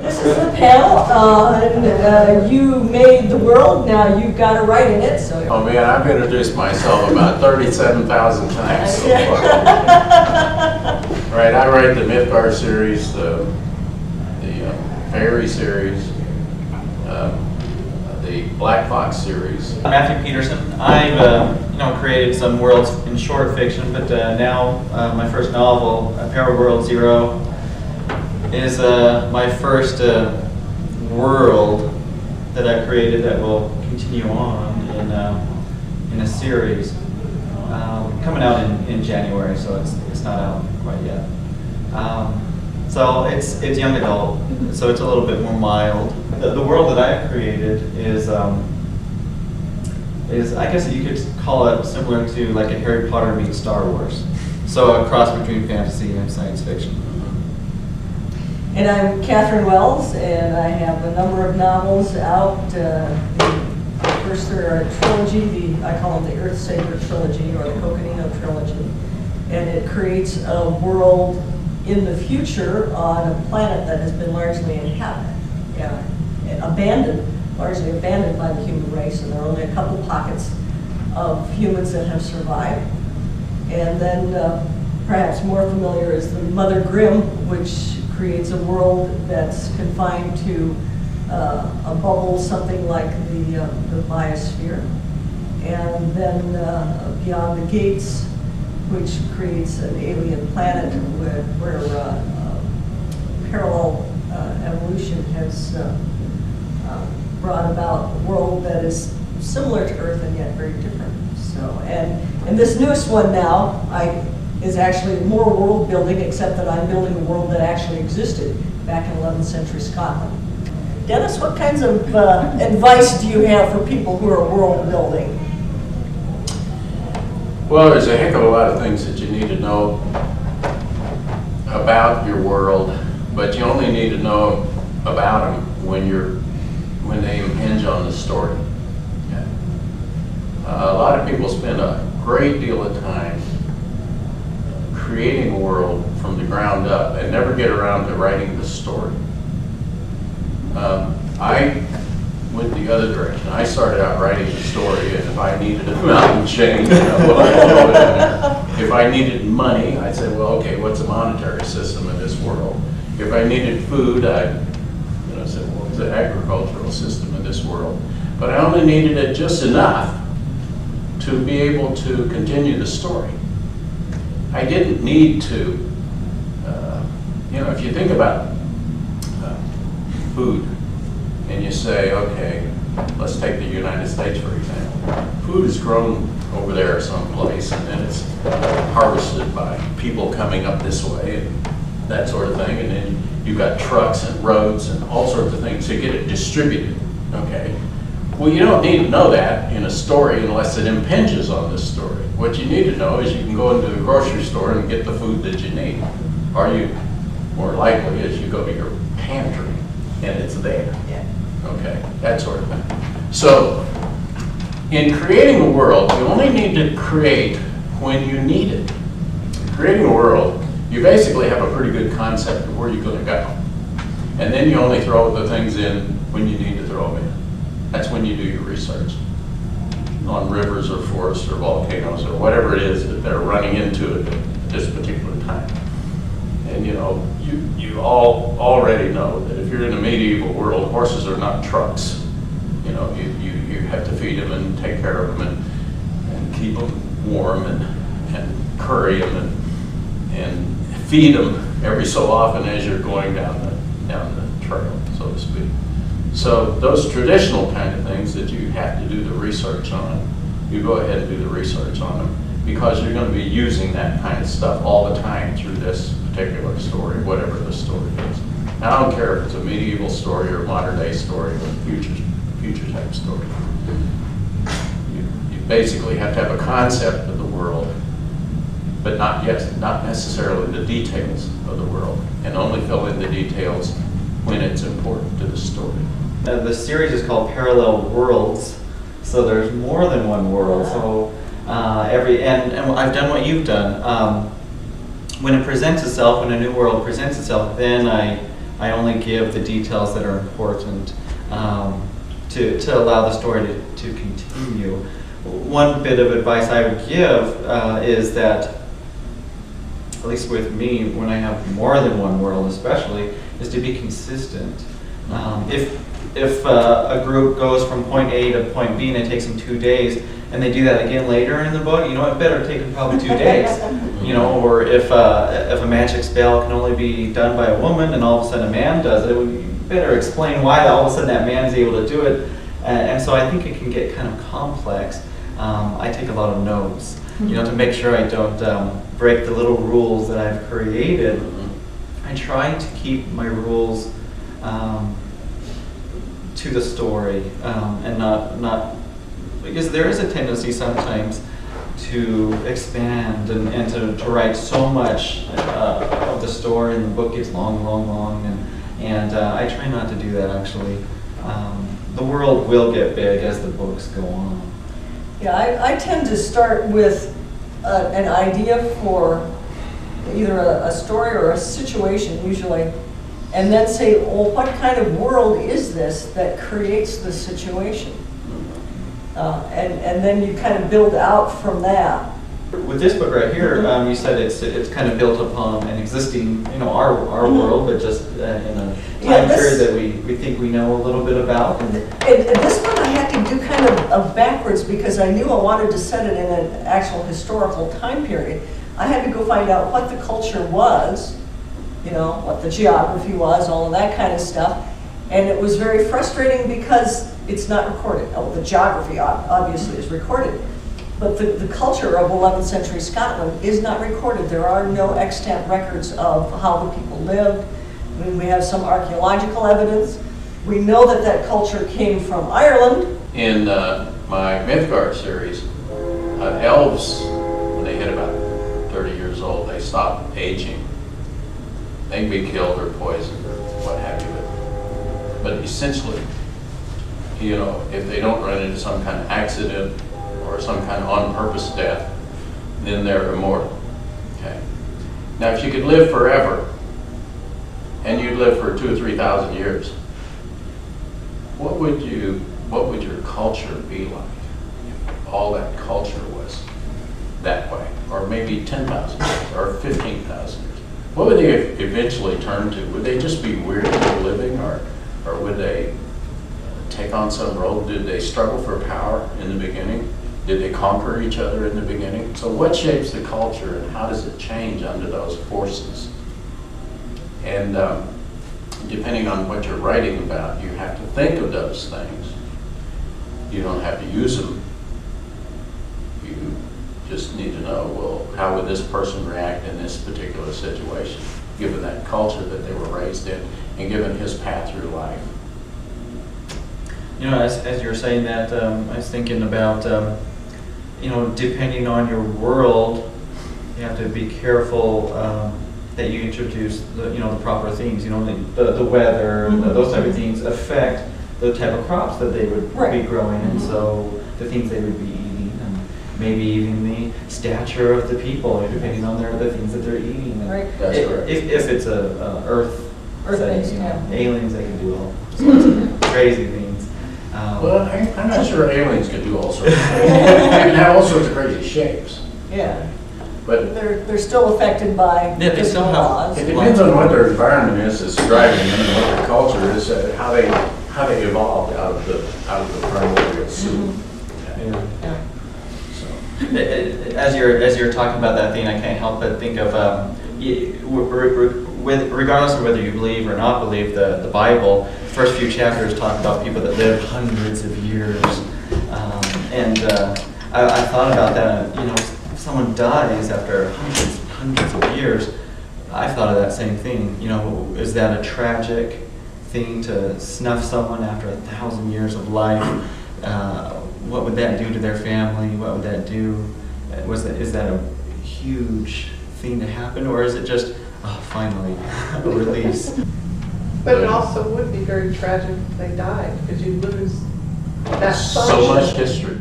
This is the panel, and you made the world, now you've got to write in it, so. Oh man, I've introduced myself about 37,000 times so far. Right, I write the Mythgar series, the Fairy series, the Black Fox series. I'm Matthew Peterson. I've created some worlds in short fiction, but now my first novel, Paraworld Zero, is my first world that I created that will continue on in a series coming out in January, so it's not out quite yet. So it's young adult, so it's a little bit more mild. The world that I have created is I guess you could call it similar to like a Harry Potter meets Star Wars. So a cross between fantasy and science fiction. And I'm Catherine Wells, and I have a number of novels out. The first are a trilogy, I call them the Earthsaver trilogy or the Coconino trilogy. And it creates a world in the future on a planet that has been largely inhabited, largely abandoned by the human race, and there are only a couple pockets of humans that have survived. And then perhaps more familiar is the Mother Grimm, which creates a world that's confined to a bubble, something like the biosphere. And then Beyond the Gates, which creates an alien planet where parallel evolution has brought about a world that is similar to Earth and yet very different. So, and this newest one now is actually more world building, except that I'm building a world that actually existed back in 11th century Scotland. Dennis, what kinds of advice do you have for people who are world building? Well, there's a heck of a lot of things that you need to know about your world, but you only need to know about them when they impinge on the story. Yeah. A lot of people spend a great deal of time creating a world from the ground up and never get around to writing the story. I went the other direction. I started out writing the story, and if I needed a mountain chain, well, I'd throw it in there. If I needed money, I'd say, well, okay, what's a monetary system in this world? If I needed food, I'd say, well, what's the agricultural system in this world? But I only needed it just enough to be able to continue the story. I didn't need to, if you think about food, and you say, okay, let's take the United States for example. Food is grown over there someplace, and then it's harvested by people coming up this way and that sort of thing, and then you've got trucks and roads and all sorts of things to get it distributed, okay? Well, you don't need to know that in a story unless it impinges on this story. What you need to know is you can go into the grocery store and get the food that you need. Or you, more likely, is you go to your pantry and it's there. Yeah. Okay, that sort of thing. So, in creating a world, you only need to create when you need it. Creating a world, you basically have a pretty good concept of where you're going to go. And then you only throw the things in when you need to throw them in. That's when you do your research on rivers or forests or volcanoes or whatever it is that they're running into at this particular time. And you all already know that if you're in a medieval world, horses are not trucks. You have to feed them and take care of them and keep them warm and curry them and feed them every so often as you're going down the trail, so to speak. So those traditional kind of things that you have to do the research on, you go ahead and do the research on them because you're going to be using that kind of stuff all the time through this particular story, whatever the story is. Now, I don't care if it's a medieval story or a modern day story or a future type story. You basically have to have a concept of the world, but not necessarily the details of the world, and only fill in the details when it's important to the story. The series is called Parallel Worlds, so there's more than one world. So and I've done what you've done. When it presents itself, when a new world presents itself, then I I only give the details that are important to allow the story to continue. One bit of advice I would give is that, at least with me, when I have more than one world especially, is to be consistent. If a group goes from point A to point B and it takes them 2 days, and they do that again later in the book, it better take them probably 2 days. Or if a magic spell can only be done by a woman and all of a sudden a man does it, you better explain why all of a sudden that man's able to do it. And so I think it can get kind of complex. I take a lot of notes, to make sure I don't break the little rules that I've created. I try to keep my rules to the story, and not because there is a tendency sometimes to expand and to write so much of the story, and the book gets long, and I try not to do that actually. The world will get big as the books go on. Yeah, I tend to start with an idea for either a story or a situation usually, and then say, well, what kind of world is this that creates the situation? And then you kind of build out from that. With this book right here, you said it's kind of built upon an existing, our world, but just in a time period that we think we know a little bit about. And this one I had to do kind of backwards because I knew I wanted to set it in an actual historical time period. I had to go find out what the culture was, what the geography was, all of that kind of stuff. And it was very frustrating because it's not recorded. Oh, the geography obviously is recorded. But the culture of 11th century Scotland is not recorded. There are no extant records of how the people lived. I mean, we have some archaeological evidence. We know that culture came from Ireland. In my Mythgard series, elves, when they hit about 30 years old, they stop aging. They can be killed or poisoned or what have you. But essentially, if they don't run into some kind of accident or some kind of on-purpose death, then they're immortal. Okay. Now, if you could live forever, and you'd live for 2,000 or 3,000 years, what would your culture be like if all that culture was that way, or maybe 10,000 years, or 15,000 years? What would they eventually turn to? Would they just be weird for living, or would they take on some role? Did they struggle for power in the beginning? Did they conquer each other in the beginning? So what shapes the culture, and how does it change under those forces? And depending on what you're writing about, you have to think of those things. You don't have to use them. You just need to know, well, how would this person react in this particular situation, given that culture that they were raised in, and given his path through life. As you were saying that, I was thinking about, depending on your world, you have to be careful that you introduce the proper things. The weather, those type of things affect the type of crops that they would be growing, and so the things they would be eating, and maybe even the stature of the people, depending on the things that they're eating. Right. That's correct. If it's a Earth Earth-based, aliens, they can do all sorts of crazy things. Well, I'm not sure aliens can do all sorts of things. They can have all sorts of crazy shapes. Yeah. But they're still affected by they still have laws. it depends on what their environment is that's driving them, and what their culture is, how they evolved out of the primordial soup. Yeah. So. As you're talking about that thing, I can't help but think of regardless of whether you believe or not believe the Bible. The first few chapters talk about people that lived hundreds of years, and I thought about that. If someone dies after hundreds of years, I've thought of that same thing. Is that a tragic thing to snuff someone after 1,000 years of life? What would that do to their family? What would that do? Is that a huge thing to happen, or is it just finally a release? But it also would be very tragic if they died, because you lose that function. So much history.